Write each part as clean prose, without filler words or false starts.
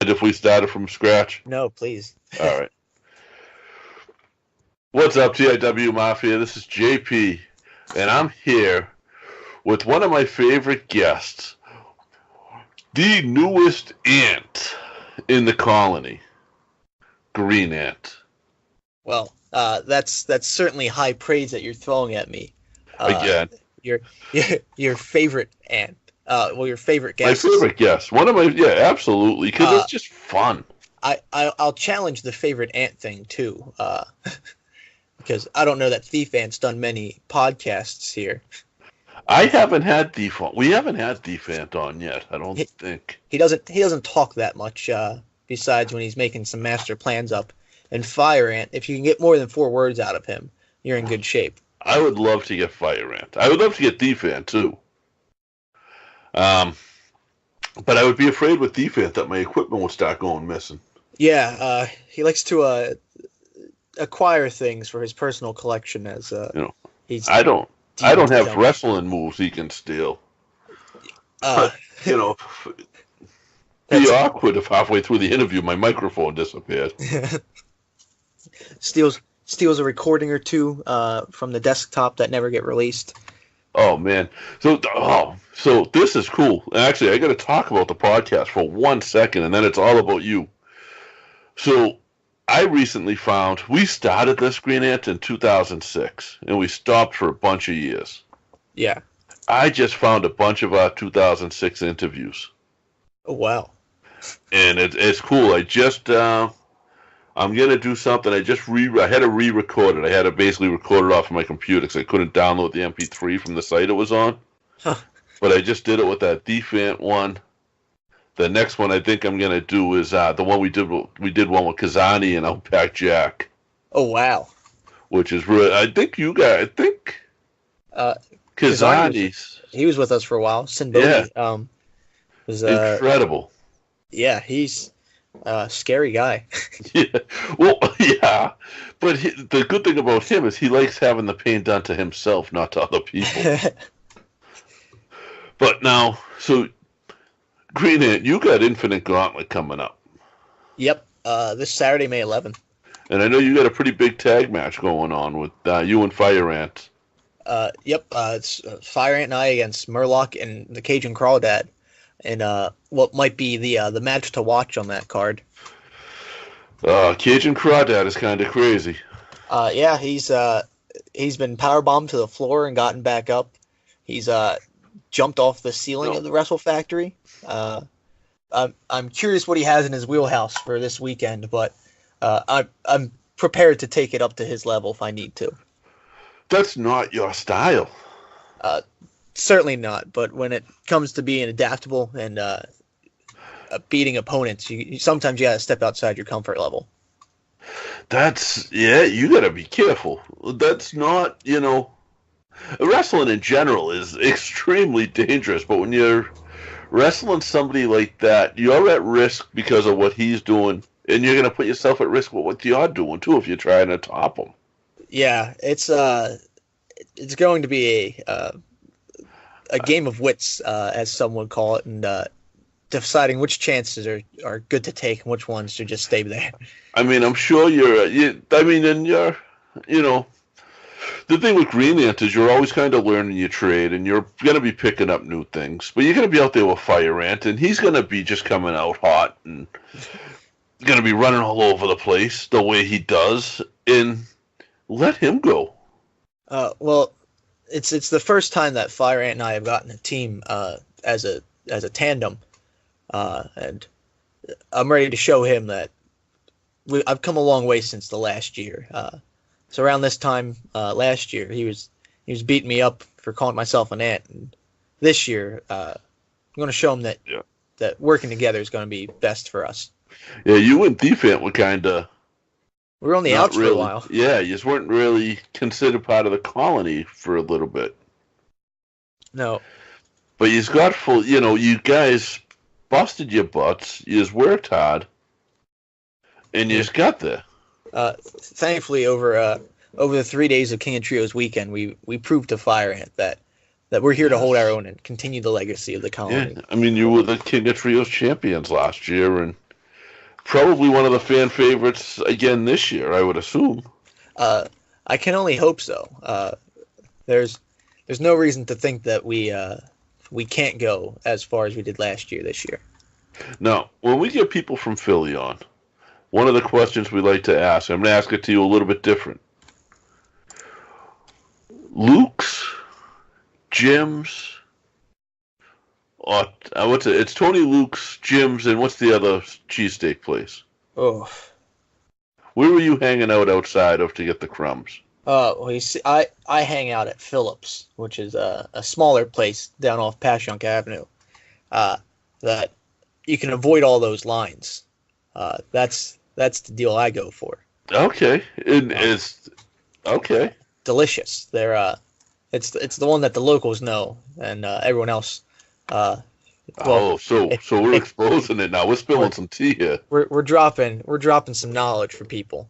mind if we started from scratch? No, please. All right. What's up, TIW Mafia? This is JP, and I'm here with one of my favorite guests, the newest ant in the colony, Green Ant. Well, that's certainly high praise that you're throwing at me. Again. Your favorite ant. Your favorite guest. My favorite guest. One of my, absolutely, because it's just fun. I'll challenge the favorite ant thing, too, because I don't know that Thief Ant's done many podcasts here. I haven't had Thief on. We haven't had Thief Ant on yet, I don't think. He doesn't talk that much, besides when he's making some master plans up. And Fire Ant, if you can get more than 4 words out of him, you're in good shape. I would love to get Fire Ant. I would love to get Thief Ant, too. But I would be afraid with Thief Ant that my equipment would start going missing. Yeah, he likes to acquire things for his personal collection as I don't have wrestling moves he can steal. But, be awkward if halfway through the interview my microphone disappeared. Steals a recording or two from the desktop that never get released. Oh man, so this is cool. Actually, I got to talk about the podcast for 1 second, and then it's all about you. So I recently found we started this Green Ant in 2006, and we stopped for a bunch of years. Yeah. I just found a bunch of our 2006 interviews. Oh wow. And it's cool. I just I'm gonna do something. I had to re-record it. I had to basically record it off of my computer because I couldn't download the MP3 from the site it was on. Huh. But I just did it with that Thief Ant one. The next one I think I'm gonna do is the one we did. We did one with Kazani and Outback Jack. Oh wow. Which is really. I think you guys. I think. Kazani's. He was with us for a while. Sinbodi. Yeah. Was incredible. Yeah, he's a scary guy. Yeah. Well, yeah. But the good thing about him is he likes having the pain done to himself, not to other people. But now, so Green Ant, you got Infinite Gauntlet coming up. Yep. This Saturday, May 11th. And I know you got a pretty big tag match going on with you and Fire Ant. Yep. It's Fire Ant and I against Murloc and the Cajun Crawdad. And what might be the match to watch on that card. Cajun Crawdad is kind of crazy. Yeah, he's been powerbombed to the floor and gotten back up. He's jumped off the ceiling of the Wrestle Factory. I'm curious what he has in his wheelhouse for this weekend, but I'm prepared to take it up to his level if I need to. That's not your style. Certainly not, but when it comes to being adaptable and beating opponents, sometimes you gotta step outside your comfort level. You gotta be careful. That's not, wrestling in general is extremely dangerous, but when you're wrestling somebody like that, you're at risk because of what he's doing, and you're gonna put yourself at risk with what you're doing too if you're trying to top him. Yeah, it's going to be a game of wits, as some would call it, and deciding which chances are good to take and which ones should just stay there. I mean, I'm sure the thing with Green Ant is you're always kind of learning your trade, and you're going to be picking up new things, but you're going to be out there with Fire Ant, and he's going to be just coming out hot and going to be running all over the place the way he does, and let him go. Well, it's the first time that Fire Ant and I have gotten a team as a tandem, and I'm ready to show him that I've come a long way since the last year. So around this time last year, he was beating me up for calling myself an ant, and this year I'm going to show him that working together is going to be best for us. Yeah, you and Thief Ant were kind of. We were on the outs for a while. Yeah, you just weren't really considered part of the colony for a little bit. No. But you've got full, you guys busted your butts, you just worked hard, and you just got there. Thankfully, over the 3 days of King of Trios weekend, we proved to Fire Ant that we're here to hold our own and continue the legacy of the colony. Yeah, I mean, you were the King of Trios champions last year, and probably one of the fan favorites again this year, I would assume. I can only hope so. There's no reason to think that we can't go as far as we did last year this year. Now, when we get people from Philly on, one of the questions we like to ask, I'm going to ask it to you a little bit different. Luke's, Jim's, it's Tony Luke's, Jim's, and what's the other cheesesteak place? Oh. Where were you hanging out outside of to get the crumbs? Well, you see, I hang out at Phillips, which is a smaller place down off Passyunk Avenue. That you can avoid all those lines. That's the deal I go for. Okay, it's okay. Delicious. They're it's the one that the locals know, and everyone else. So we're exposing it now. We're spilling some tea here. We're dropping some knowledge for people.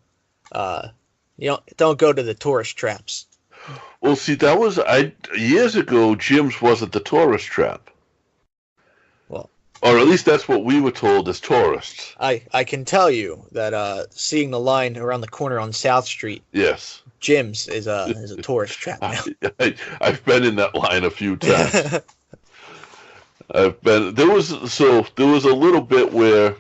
You don't go to the tourist traps. Well, see, that was years ago. Jim's wasn't the tourist trap. Well, or at least that's what we were told as tourists. I can tell you that seeing the line around the corner on South Street. Yes. Jim's is a tourist trap now. I've been in that line a few times. There was a little bit where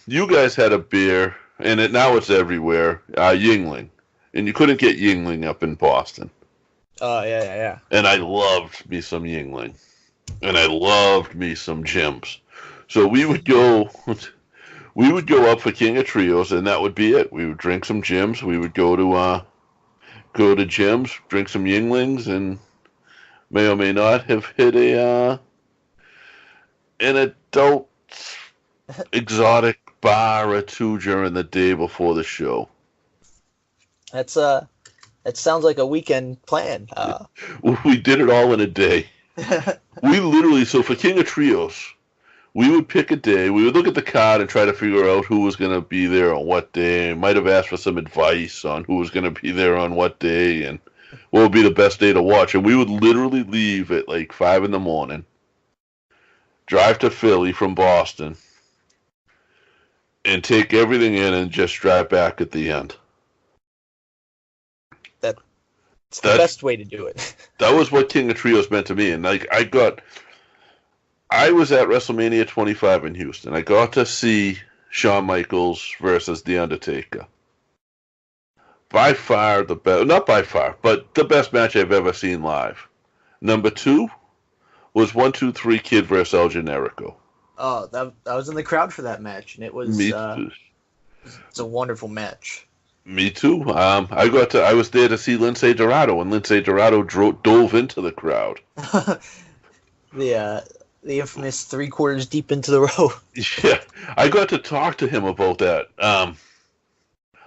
you guys had a beer, and now it's everywhere, Yingling, and you couldn't get Yingling up in Boston. Oh yeah. And I loved me some Yingling, and I loved me some Jim's. So we would go up for King of Trios, and that would be it. We would drink some Jim's. We would go to Jim's, drink some Yinglings, and may or may not have hit an adult exotic bar or two during the day before the show. It sounds like a weekend plan. We did it all in a day. We literally, so for King of Trios, we would pick a day. We would look at the card and try to figure out who was going to be there on what day. Might have asked for some advice on who was going to be there on what day and what would be the best day to watch. And we would literally leave at like 5 in the morning, drive to Philly from Boston, and take everything in and just drive back at the end. That's the best way to do it. That was what King of Trios meant to me. And like I was at WrestleMania 25 in Houston. I got to see Shawn Michaels versus The Undertaker. By far the best, not by far, but the best match I've ever seen live. Number 2 was 1, 2, 3 Kid versus El Generico. Oh, I was in the crowd for that match, and it was it's a wonderful match. Me too. I was there to see Lince Dorado, and Lince Dorado dove into the crowd. The infamous 3/4 deep into the row. Yeah, I got to talk to him about that.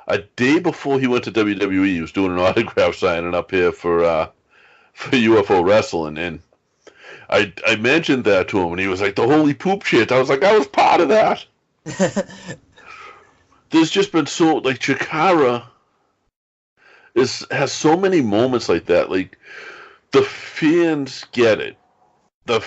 A day before he went to WWE, he was doing an autograph signing up here for UFO Wrestling, and I mentioned that to him, and he was like, the holy poop chant. I was like, I was part of that. There's just been so, like, Chikara has so many moments like that. Like, the fans get it. That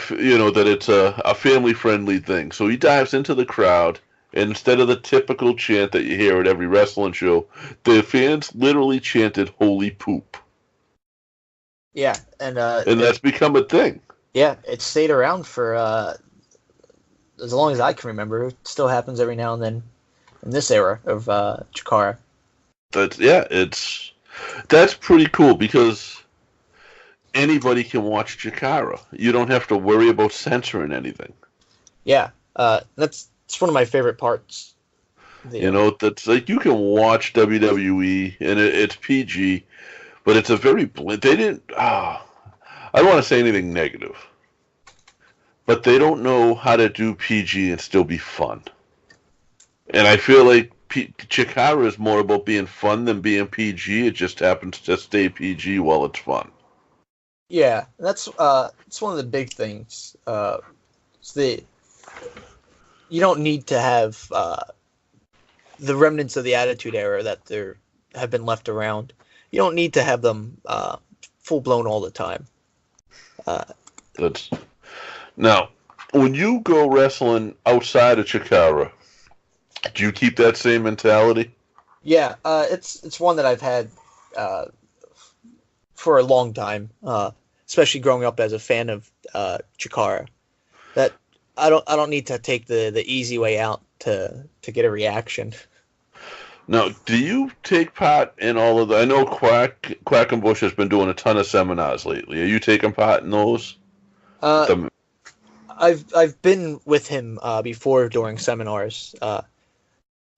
it's a family-friendly thing. So he dives into the crowd, and instead of the typical chant that you hear at every wrestling show, the fans literally chanted holy poop. Yeah, and that's become a thing. Yeah, it stayed around for as long as I can remember. It still happens every now and then in this era of Chikara. That's pretty cool because anybody can watch Chikara. You don't have to worry about censoring anything. Yeah, that's one of my favorite parts. That's like you can watch WWE and it's PG, but it's a very they didn't. I don't want to say anything negative, but they don't know how to do PG and still be fun. And I feel like Chikara is more about being fun than being PG. It just happens to stay PG while it's fun. Yeah, that's one of the big things. You don't need to have the remnants of the Attitude Era that there have been left around. You don't need to have them full blown all the time. Now, when you go wrestling outside of Chikara, Do you keep that same mentality? Yeah, it's one that I've had for a long time, especially growing up as a fan of Chikara. That I don't need to take the easy way out to get a reaction. Now, do you take part in all of the? I know Quackenbush has been doing a ton of seminars lately. Are you taking part in those? Uh, I've been with him before during seminars.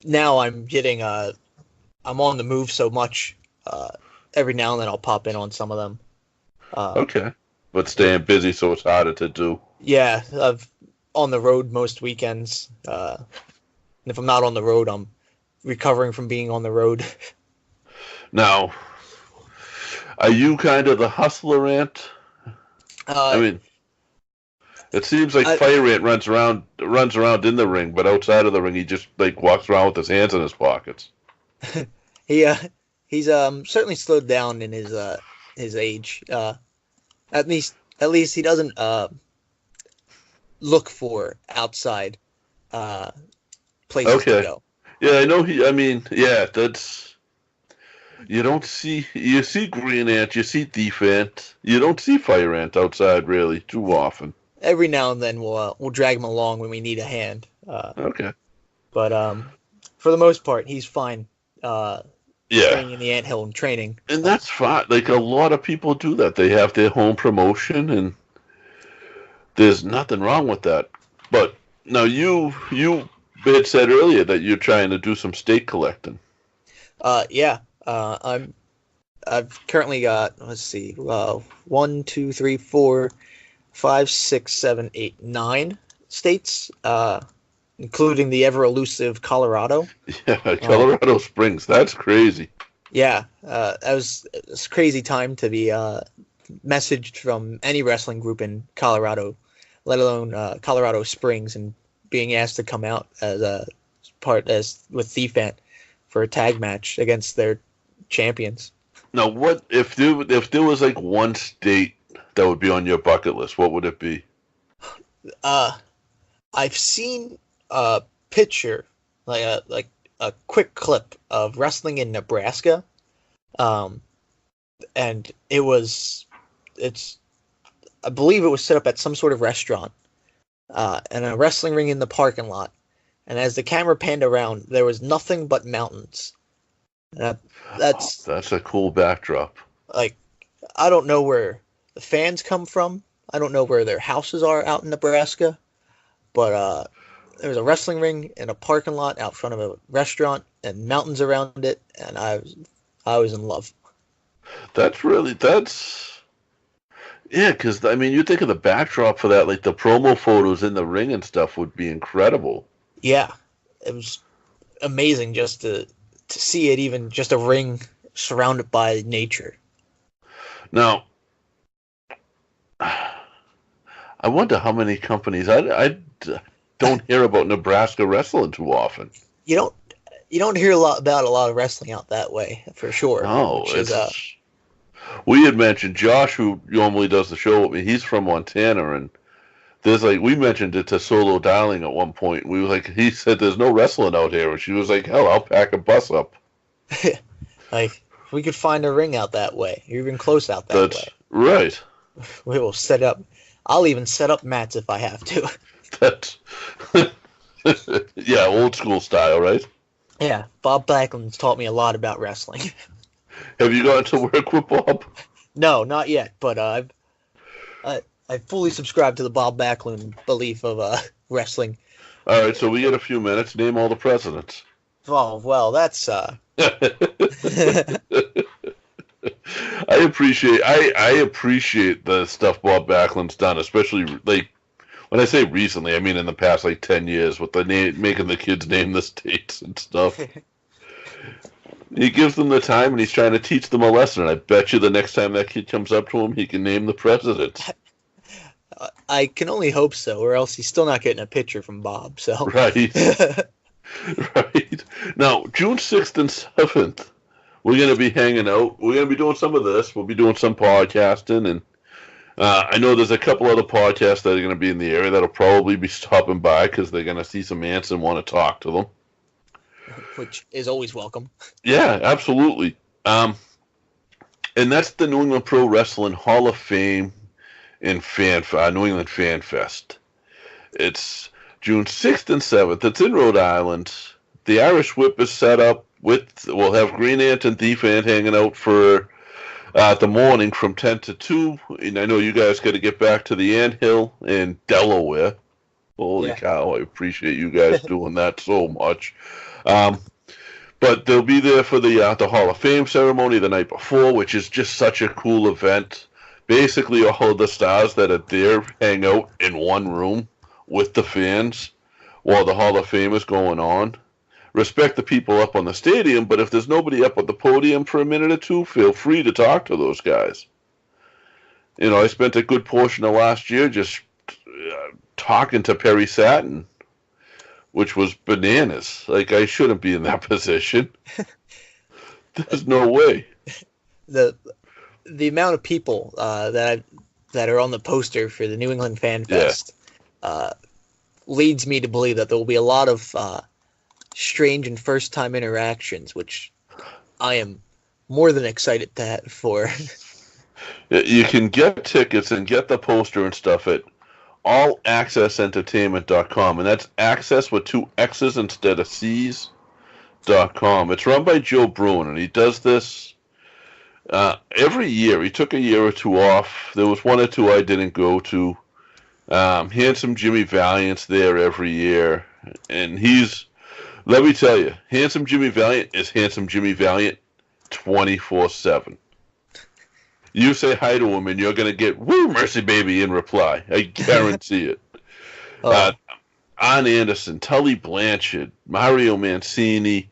Now I'm getting I'm on the move so much. Every now and then I'll pop in on some of them. Okay, but staying busy, so it's harder to do. Yeah, I've on the road most weekends. And if I'm not on the road, I'm recovering from being on the road. Now, are you kind of the hustler ant? I mean, it seems like Fire Ant runs around in the ring, but outside of the ring, he just like walks around with his hands in his pockets. He's certainly slowed down in his age. At least he doesn't look for outside places to go. Yeah, I know I mean, yeah, that's. You see Green Ant, you see Thief Ant, you don't see Fire Ant outside really too often. Every now and then we'll drag him along when we need a hand. Okay. But for the most part, he's fine. Staying in the anthill and training. And that's fine. Like, a lot of people do that. They have their home promotion, and there's nothing wrong with that. But now you had said earlier that you're trying to do some stake collecting. Yeah. I've currently got, let's see, 1, 2, 3, 4, 5, 6, 7, 8, 9 states, including the ever elusive Colorado. Yeah, Colorado Springs. That's crazy. Yeah, that was a crazy time to be messaged from any wrestling group in Colorado, let alone Colorado Springs, and being asked to come out as with Thief Ant for a tag match against their champions. Now, what if there was like one state that would be on your bucket list? What would it be? I've seen a picture, like a quick clip of wrestling in Nebraska, and I believe it was set up at some sort of restaurant, and a wrestling ring in the parking lot. And as the camera panned around, there was nothing but mountains. That's a cool backdrop. Like, I don't know where the fans come from. I don't know where their houses are out in Nebraska. But there was a wrestling ring in a parking lot out front of a restaurant and mountains around it, and I was in love. Yeah, because, I mean, you think of the backdrop for that, like the promo photos in the ring and stuff would be incredible. Yeah, it was amazing just to see it, even just a ring surrounded by nature. Now, I wonder how many companies I don't hear about Nebraska wrestling too often. You don't hear about a lot of wrestling out that way, for sure. No, we had mentioned Josh, who normally does the show with me. He's from Montana, and we mentioned it to Solo Darling at one point. We were like, he said, "There's no wrestling out here," and she was like, "Hell, I'll pack a bus up." Like, we could find a ring out that way, even close out that way. That's right. We will set up. I'll even set up mats if I have to. That's yeah, old school style, right? Yeah, Bob Backlund's taught me a lot about wrestling. Have you gotten to work with Bob? No, not yet, but I fully subscribe to the Bob Backlund belief of wrestling. All right, so we get a few minutes. Name all the presidents. Oh, well, that's I appreciate the stuff Bob Backlund's done, especially like when I say recently, I mean in the past like 10 years with the making the kids name the states and stuff. He gives them the time, and he's trying to teach them a lesson. And I bet you the next time that kid comes up to him, he can name the presidents. I can only hope so, or else he's still not getting a picture from Bob. So right, right. Now, June 6th and 7th, we're going to be hanging out. We're going to be doing some of this. We'll be doing some podcasting, and I know there's a couple other podcasts that are going to be in the area that'll probably be stopping by because they're going to see some ants and want to talk to them. which is always welcome. Yeah, absolutely. And that's the New England Pro Wrestling Hall of Fame in New England Fan Fest. It's June 6th and 7th. It's in Rhode Island. The Irish Whip is set up we'll have Green Ant and Thief Ant hanging out for the morning from 10 to 2. And I know you guys got to get back to the Anthill in Delaware. Holy cow, I appreciate you guys doing that so much. But they'll be there for the Hall of Fame ceremony the night before, which is just such a cool event. Basically, all of the stars that are there hang out in one room with the fans while the Hall of Fame is going on. Respect the people up on the stadium, but if there's nobody up at the podium for a minute or two, feel free to talk to those guys. You know, I spent a good portion of last year just talking to Perry Satin, which was bananas. Like, I shouldn't be in that position. There's no way. The amount of people that are on the poster for the New England Fan Fest leads me to believe that there will be a lot of strange and first-time interactions, which I am more than excited for. You can get tickets and get the poster and stuff at allaccessentertainment.com, and that's access with 2 X's instead of C's.com. It's run by Joe Bruin, and he does this every year. He took a year or two off. There was 1 or 2 I didn't go to. Handsome Jimmy Valiant's there every year, and let me tell you, Handsome Jimmy Valiant is Handsome Jimmy Valiant 24/7. You say hi to him, and you're going to get, woo, mercy baby, in reply. I guarantee it. Arn Anderson, Tully Blanchard, Mario Mancini,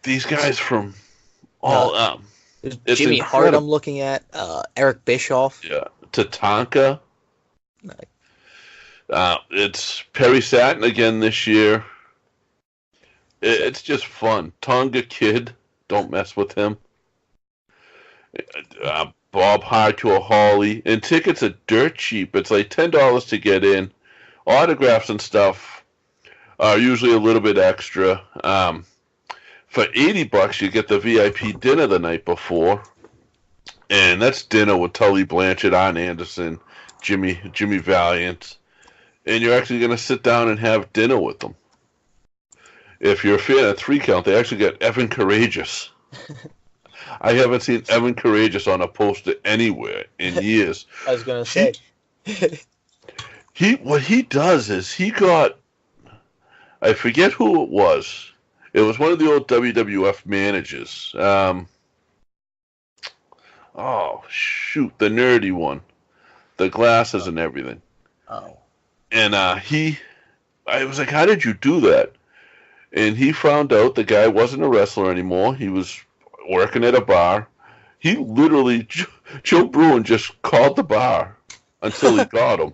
these guys from all... Jimmy Hart I'm looking at, Eric Bischoff. Yeah, Tatanka. It's Perry Satin again this year. It's just fun. Tonga Kid, don't mess with him. Bob Hardcore Hawley, and tickets are dirt cheap. It's like $10 to get in. Autographs and stuff are usually a little bit extra. For $80, you get the VIP dinner the night before, and that's dinner with Tully Blanchard, Arn Anderson, Jimmy Valiant, and you're actually going to sit down and have dinner with them. If you're a fan of 3 Count, they actually got Evan Courageous. I haven't seen Evan Courageous on a poster anywhere in years. I was going to say. What he does is he got, I forget who it was. It was one of the old WWF managers. The nerdy one. The glasses and everything. Oh. And I was like, how did you do that? And he found out the guy wasn't a wrestler anymore. He was working at a bar. He literally, Joe Bruin just called the bar until he got him.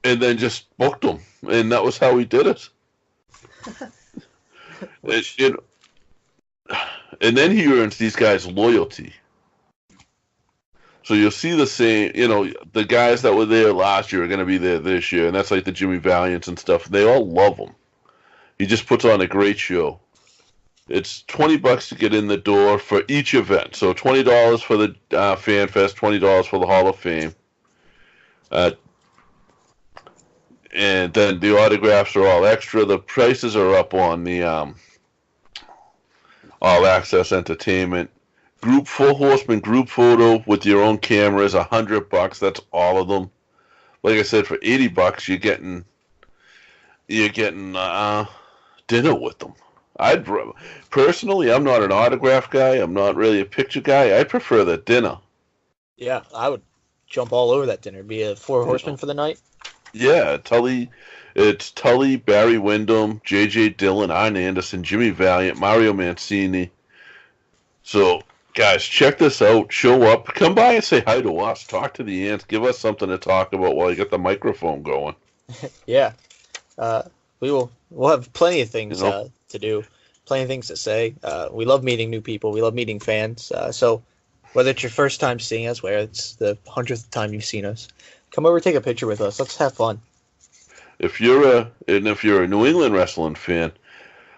And then just booked him. And that was how he did it. And then he earns these guys loyalty. So you'll see the same, the guys that were there last year are going to be there this year. And that's like the Jimmy Valiants and stuff. They all love him. He just puts on a great show. It's $20 to get in the door for each event. So $20 for the Fan Fest, $20 for the Hall of Fame. And then the autographs are all extra. The prices are up on the All Access Entertainment. Full Horseman group photo with your own camera is $100. That's all of them. Like I said, for $80, you're getting dinner with them. Personally, I'm not an autograph guy. I'm not really a picture guy. I prefer the dinner. Yeah, I would jump all over that dinner. Be a 4 horsemen for the night. Yeah, it's Tully, Barry Windham, J.J. Dillon, Arn Anderson, Jimmy Valiant, Mario Mancini. So, guys, check this out. Show up. Come by and say hi to us. Talk to the ants. Give us something to talk about while you get the microphone going. Yeah. We'll have plenty of things to do, plenty of things to say. We love meeting new people. We love meeting fans. So whether it's your first time seeing us, whether it's the 100th time you've seen us, come over, take a picture with us. Let's have fun. If you're a New England wrestling fan,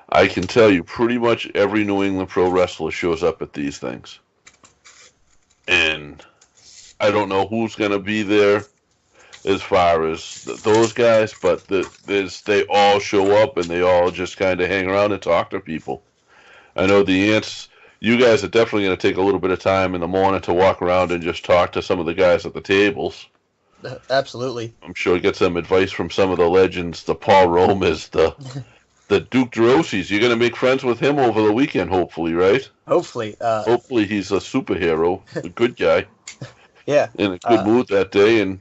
I can tell you pretty much every New England pro wrestler shows up at these things. And I don't know who's going to be there as far as those guys, but they all show up and they all just kind of hang around and talk to people. I know the Ants, you guys are definitely going to take a little bit of time in the morning to walk around and just talk to some of the guys at the tables. Absolutely. I'm sure get some advice from some of the legends, the Paul Romas, the Duke Droese. You're going to make friends with him over the weekend, hopefully, right? Hopefully. Hopefully he's a superhero, a good guy. Yeah. In a good mood that day, and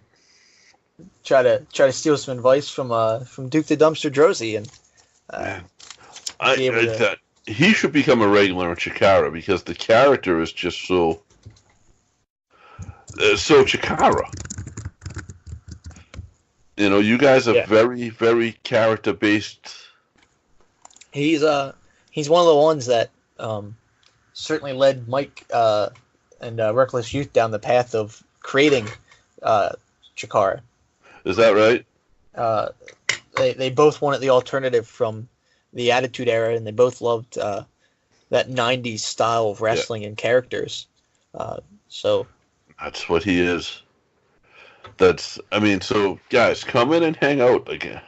try to steal some advice from Duke the Dumpster Droese, and he should become a regular in Chikara because the character is just so Chikara. You know, you guys are very, very character based. He's one of the ones that certainly led Mike and Reckless Youth down the path of creating Chikara. Is that right? They both wanted the alternative from the Attitude Era, and they both loved that 90s style of wrestling and characters. So that's what he is. So guys, come in and hang out again.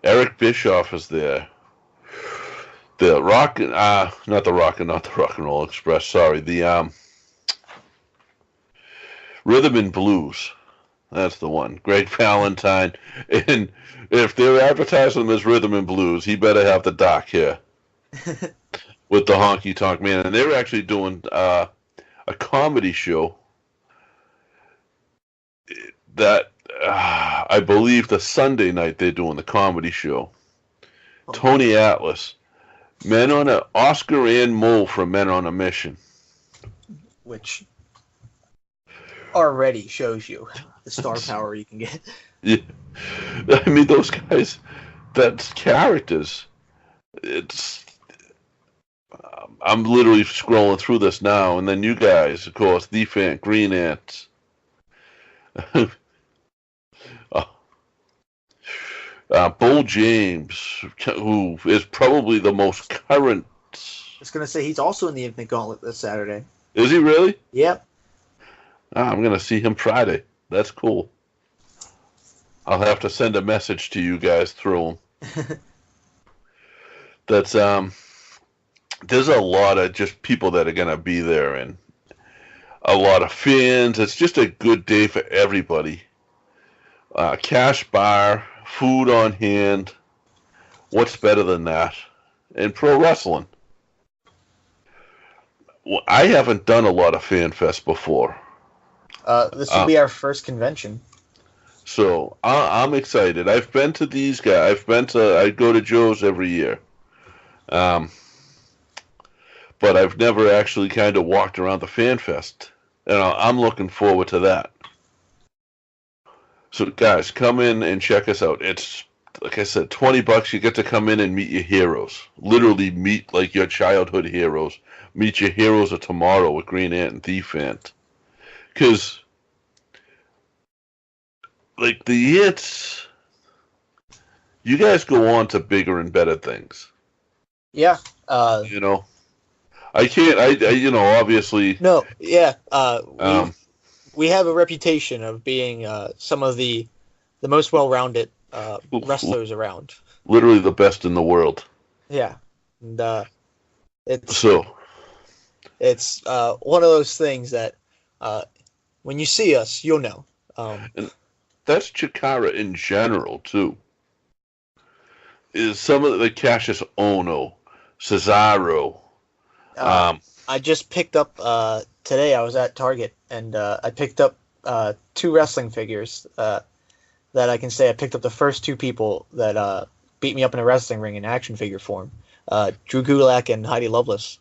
Eric Bischoff is there. The not the Rock and Roll Express. Sorry, the Rhythm and Blues. That's the one. Greg Valentine. And if they're advertising them as Rhythm and Blues, he better have the doc here with the honky tonk man. And they're actually doing a comedy show that I believe the Sunday night they're doing the comedy show. Tony Atlas. Oscar and Mole from Men on a Mission. Which already shows you the star power you can get. Yeah. I mean, those guys, that's characters. I'm literally scrolling through this now, and then you guys, of course, The Fan, Green Ants. Bull James, who is probably the most current. I was going to say, he's also in the Infinite Gauntlet this Saturday. Is he really? Yep. I'm going to see him Friday. That's cool. I'll have to send a message to you guys through him. There's a lot of just people that are going to be there, and a lot of fans. It's just a good day for everybody. Cash bar, food on hand. What's better than that? And pro wrestling. Well, I haven't done a lot of Fan Fest before. This will be our first convention. So I'm excited. I've been to these guys. I go to Joe's every year. But I've never actually kind of walked around the Fan Fest. And I'm looking forward to that. So guys, come in and check us out. It's, like I said, $20. You get to come in and meet your heroes. Literally meet like your childhood heroes. Meet your heroes of tomorrow with Green Ant and Thief Ant. Because, like, the Ants, you guys go on to bigger and better things. Yeah. You know, I can't, obviously. No, yeah. We have a reputation of being some of the most well-rounded wrestlers around. Literally the best in the world. Yeah. And it's one of those things that when you see us, you'll know. And that's Chikara in general, too. Is some of the Cassius Ono, Cesaro. I just picked up, today I was at Target, and I picked up 2 wrestling figures that I can say I picked up the first 2 people that beat me up in a wrestling ring in action figure form. Drew Gulak and Heidi Lovelace.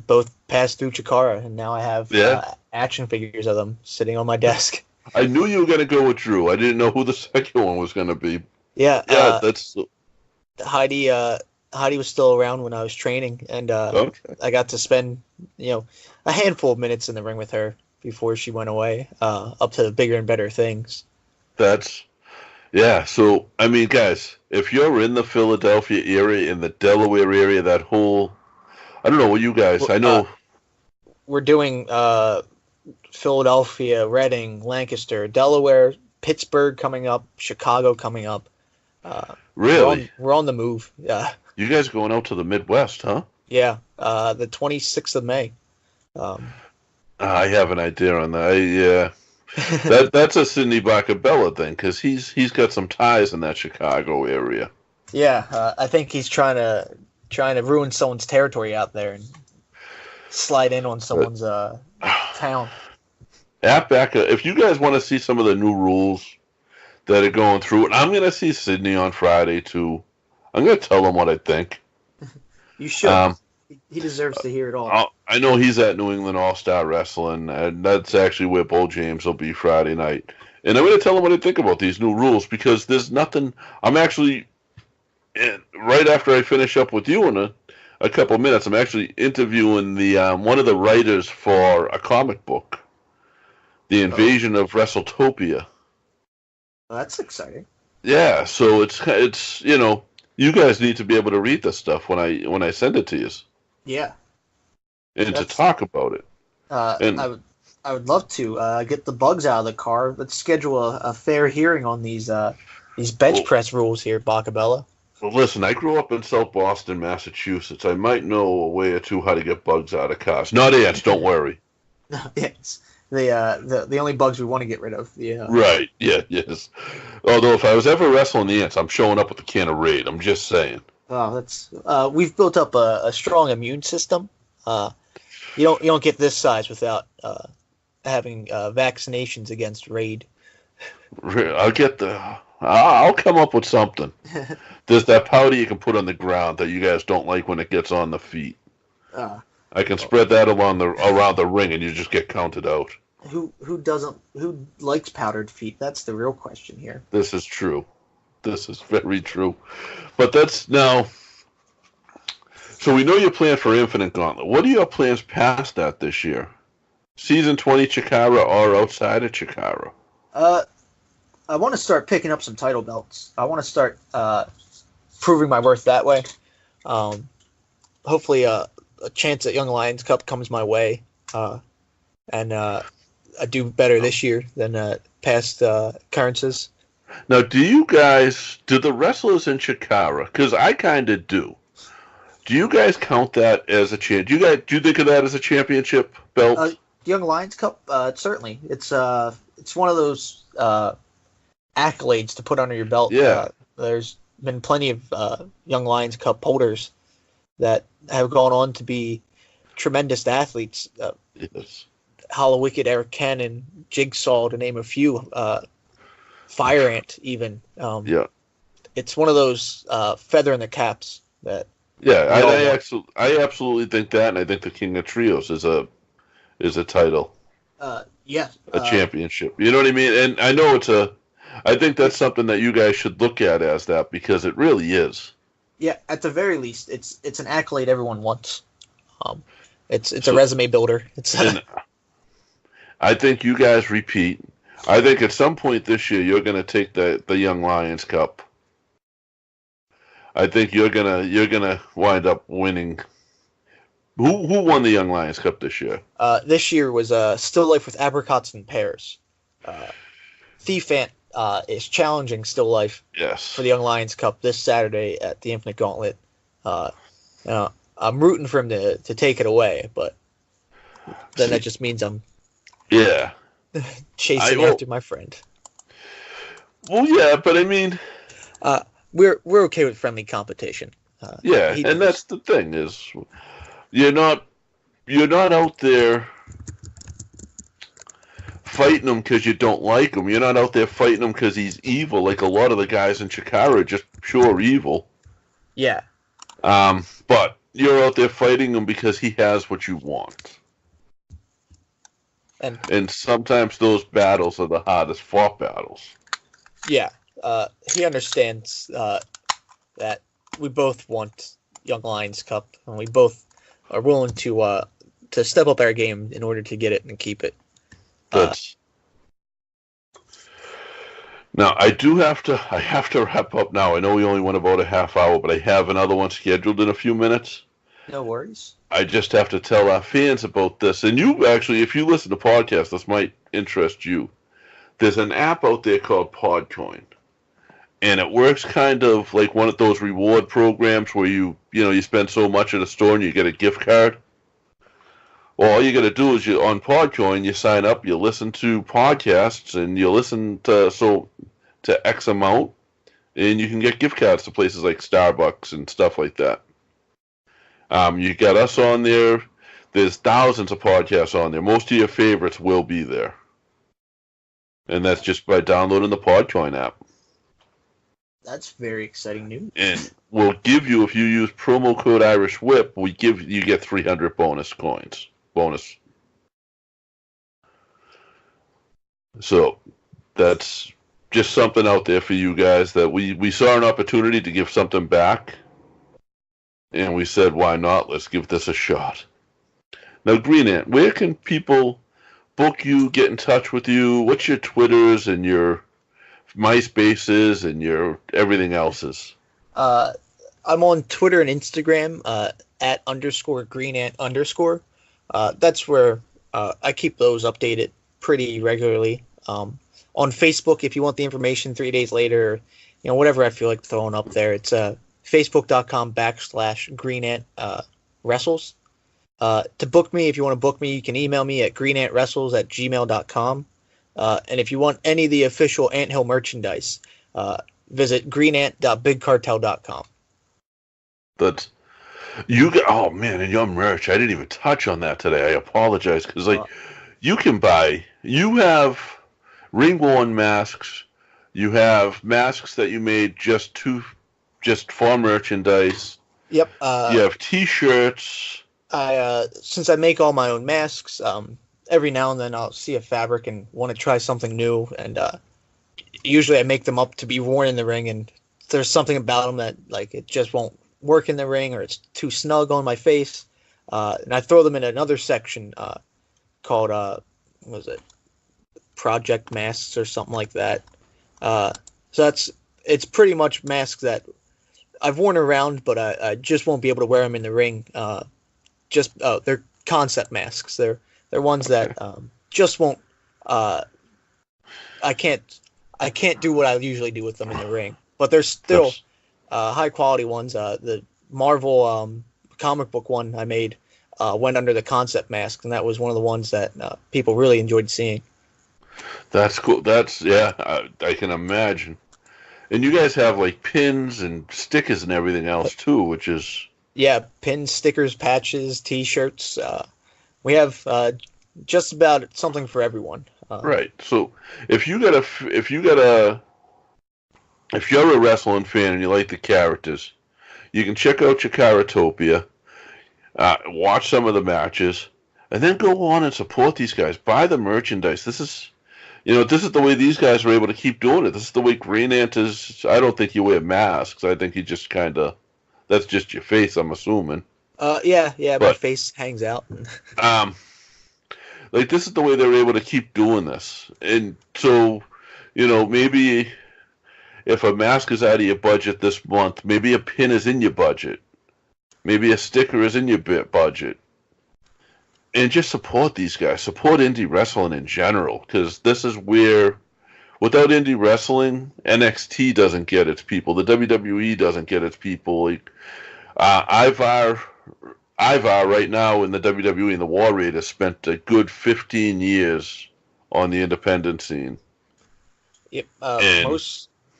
Both passed through Chikara, and now I have action figures of them sitting on my desk. I knew you were going to go with Drew. I didn't know who the second one was going to be. Yeah, that's... Heidi was still around when I was training, and I got to spend, a handful of minutes in the ring with her before she went away, up to bigger and better things. That's, Yeah, so I mean, guys, if you're in the Philadelphia area, in the Delaware area, that whole, I don't know what you guys, I know. We're doing Philadelphia, Reading, Lancaster, Delaware, Pittsburgh coming up, Chicago coming up. Really? We're on the move. Yeah. You guys going out to the Midwest, huh? Yeah. The 26th of May. I have an idea on that. Yeah. That's a Sidney Bacabella thing because he's got some ties in that Chicago area. Yeah, I think he's trying to ruin someone's territory out there and slide in on someone's town. If you guys want to see some of the new rules that are going through, and I'm going to see Sidney on Friday too. I'm going to tell him what I think. You should. He deserves to hear it all. I know he's at New England All-Star Wrestling, and that's actually where Bo James will be Friday night. And I'm going to tell him what I think about these new rules because there's nothing. I'm actually, right after I finish up with you in a couple of minutes, I'm actually interviewing the one of the writers for a comic book, The Invasion of WrestleTopia. Well, that's exciting. Yeah, so it's you guys need to be able to read this stuff when I send it to you. Yeah. And to talk about it. I would love to get the bugs out of the car. Let's schedule a fair hearing on these bench press rules here, Bacabella. Well, listen, I grew up in South Boston, Massachusetts. I might know a way or two how to get bugs out of cars. Not ants, don't worry. Yes. The only bugs we want to get rid of. Right. Yeah. Yes. Although if I was ever wrestling the ants, I'm showing up with a can of Raid. I'm just saying. Oh, that's we've built up a strong immune system. You don't get this size without having vaccinations against Raid. I'll come up with something. There's that powder you can put on the ground that you guys don't like when it gets on the feet. I can spread that around the ring, and you just get counted out. Who likes powdered feet? That's the real question here. This is true. This is very true. But that's now. So we know your plan for Infinite Gauntlet. What are your plans past that this year? Season 20 Chikara or outside of Chikara? I want to start picking up some title belts. I want to start proving my worth that way. Hopefully, a chance at Young Lions Cup comes my way, and I do better this year than past occurrences. Now, do the wrestlers in Chikara, because I kind of do you guys count that as a champ? Do you think of that as a championship belt? Young Lions Cup, certainly. It's one of those accolades to put under your belt. Yeah. There's been plenty of Young Lions Cup holders that have gone on to be tremendous athletes. Yes. Hollow Wicked, Eric Cannon, Jigsaw, to name a few. Fire Ant, even. Yeah. It's one of those feather in the caps that. Yeah, I absolutely think that, and I think the King of Trios is a title. Yeah. A championship. You know what I mean? And I know I think that's something that you guys should look at as that, because it really is. Yeah, at the very least, it's an accolade everyone wants. It's a resume builder. I think you guys repeat. I think at some point this year you're going to take the Young Lions Cup. I think you're gonna wind up winning. Who won the Young Lions Cup this year? This year was Still Life with Apricots and Pears. Thief Ant is challenging Still Life for the Young Lions Cup this Saturday at the Infinite Gauntlet. I'm rooting for him to take it away, but then that just means I'm chasing after my friend. Well, yeah, but I mean, we're okay with friendly competition. And that's the thing is, you're not out there fighting him because you don't like him. You're not out there fighting him because he's evil, like a lot of the guys in Chikara are just pure evil. Yeah. But you're out there fighting him because he has what you want. And sometimes those battles are the hardest fought battles. Yeah. He understands that we both want Young Lions Cup, and we both are willing to step up our game in order to get it and keep it. Now, I have to wrap up now. I know we only went about a half hour, but I have another one scheduled in a few minutes. No worries. I just have to tell our fans about this. And you actually, if you listen to podcasts, this might interest you. There's an app out there called PODCOIN. And it works kind of like one of those reward programs where you spend so much at a store and you get a gift card. Well, all you got to do is on PodCoin, you sign up, you listen to podcasts, and you listen to X amount, and you can get gift cards to places like Starbucks and stuff like that. You got us on there. There's thousands of podcasts on there. Most of your favorites will be there. And that's just by downloading the PodCoin app. That's very exciting news. And we'll give you, if you use promo code Irish Whip, you get 300 bonus coins. So that's just something out there for you guys that we saw an opportunity to give something back. And we said, why not? Let's give this a shot. Now, Green Ant, where can people book you, get in touch with you? What's your Twitters and your MySpaces and your everything else's? I'm on Twitter and Instagram at _GreenAnt_. That's where I keep those updated pretty regularly. On Facebook, if you want the information 3 days later, whatever I feel like throwing up there, it's facebook.com/GreenAnt wrestles. To book me, if you want to book me, you can email me at greenantwrestles@gmail.com. And if you want any of the official Anthill merchandise, visit greenant.bigcartel.com. That's oh man, and your merch, I didn't even touch on that today. I apologize because you have ring-worn masks, you have masks that you made just for merchandise. Yep. You have T-shirts. Since I make all my own masks, every now and then I'll see a fabric and want to try something new, and usually I make them up to be worn in the ring, and there's something about them that it just won't work in the ring, or it's too snug on my face, and I throw them in another section called what was it, Project Masks or something like that. So it's pretty much masks that I've worn around, but I just won't be able to wear them in the ring. They're concept masks. They're ones that just won't. I can't do what I usually do with them in the ring, but they're still high quality ones. The Marvel comic book one I made went under the concept mask, and that was one of the ones that people really enjoyed seeing. That's cool. I can imagine. And you guys have pins and stickers and everything else too, which is pins, stickers, patches, T-shirts. We have just about something for everyone. Right. So if you're a wrestling fan and you like the characters, you can check out Chikaratopia, watch some of the matches, and then go on and support these guys. Buy the merchandise. This is the way these guys are able to keep doing it. This is the way Green Ant is. I don't think he wear masks. I think he just that's just your face, I'm assuming. My face hangs out. This is the way they're able to keep doing this. And so, maybe if a mask is out of your budget this month, maybe a pin is in your budget. Maybe a sticker is in your budget. And just support these guys. Support indie wrestling in general, because this is where, without indie wrestling, NXT doesn't get its people. The WWE doesn't get its people. Ivar right now in the WWE and the War Raiders spent a good 15 years on the independent scene. Yep.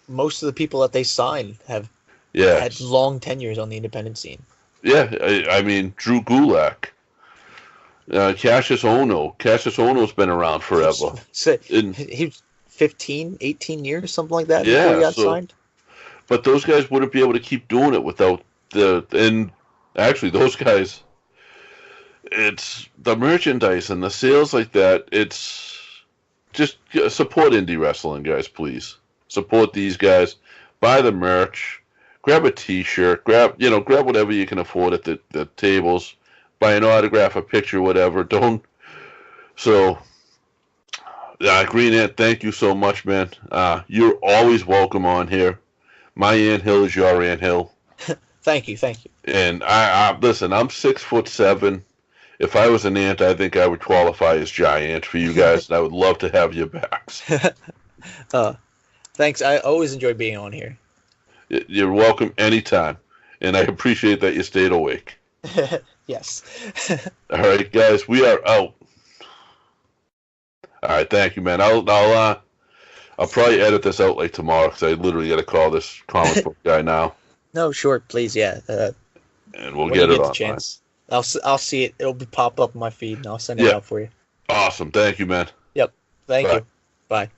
Most of the people that they sign have had long tenures on the independent scene. Yeah, I mean, Drew Gulak. Cassius Ohno. Cassius Ohno's been around forever. He was 15, 18 years, something like that, before he got signed. But those guys wouldn't be able to keep doing it without and actually those guys, it's the merchandise and the sales like that. It's just support indie wrestling, guys, please. Support these guys. Buy the merch. Grab a T-shirt. Grab whatever you can afford at the tables. Buy an autograph, a picture, whatever. Green Ant, thank you so much, man. You're always welcome on here. My anthill is your anthill. Thank you. And I listen. I'm 6'7". If I was an ant, I think I would qualify as giant for you guys, and I would love to have your backs. Thanks. I always enjoy being on here. You're welcome anytime, and I appreciate that you stayed awake. Yes. All right, guys, we are out. All right, thank you, man. I'll probably edit this out like tomorrow because I literally got to call this comic book guy now. No, sure, please, yeah. And we'll get it on. Chance. I'll see it. It'll pop up in my feed, and I'll send it out for you. Awesome. Thank you, man. Yep. Thank Bye. you. Bye.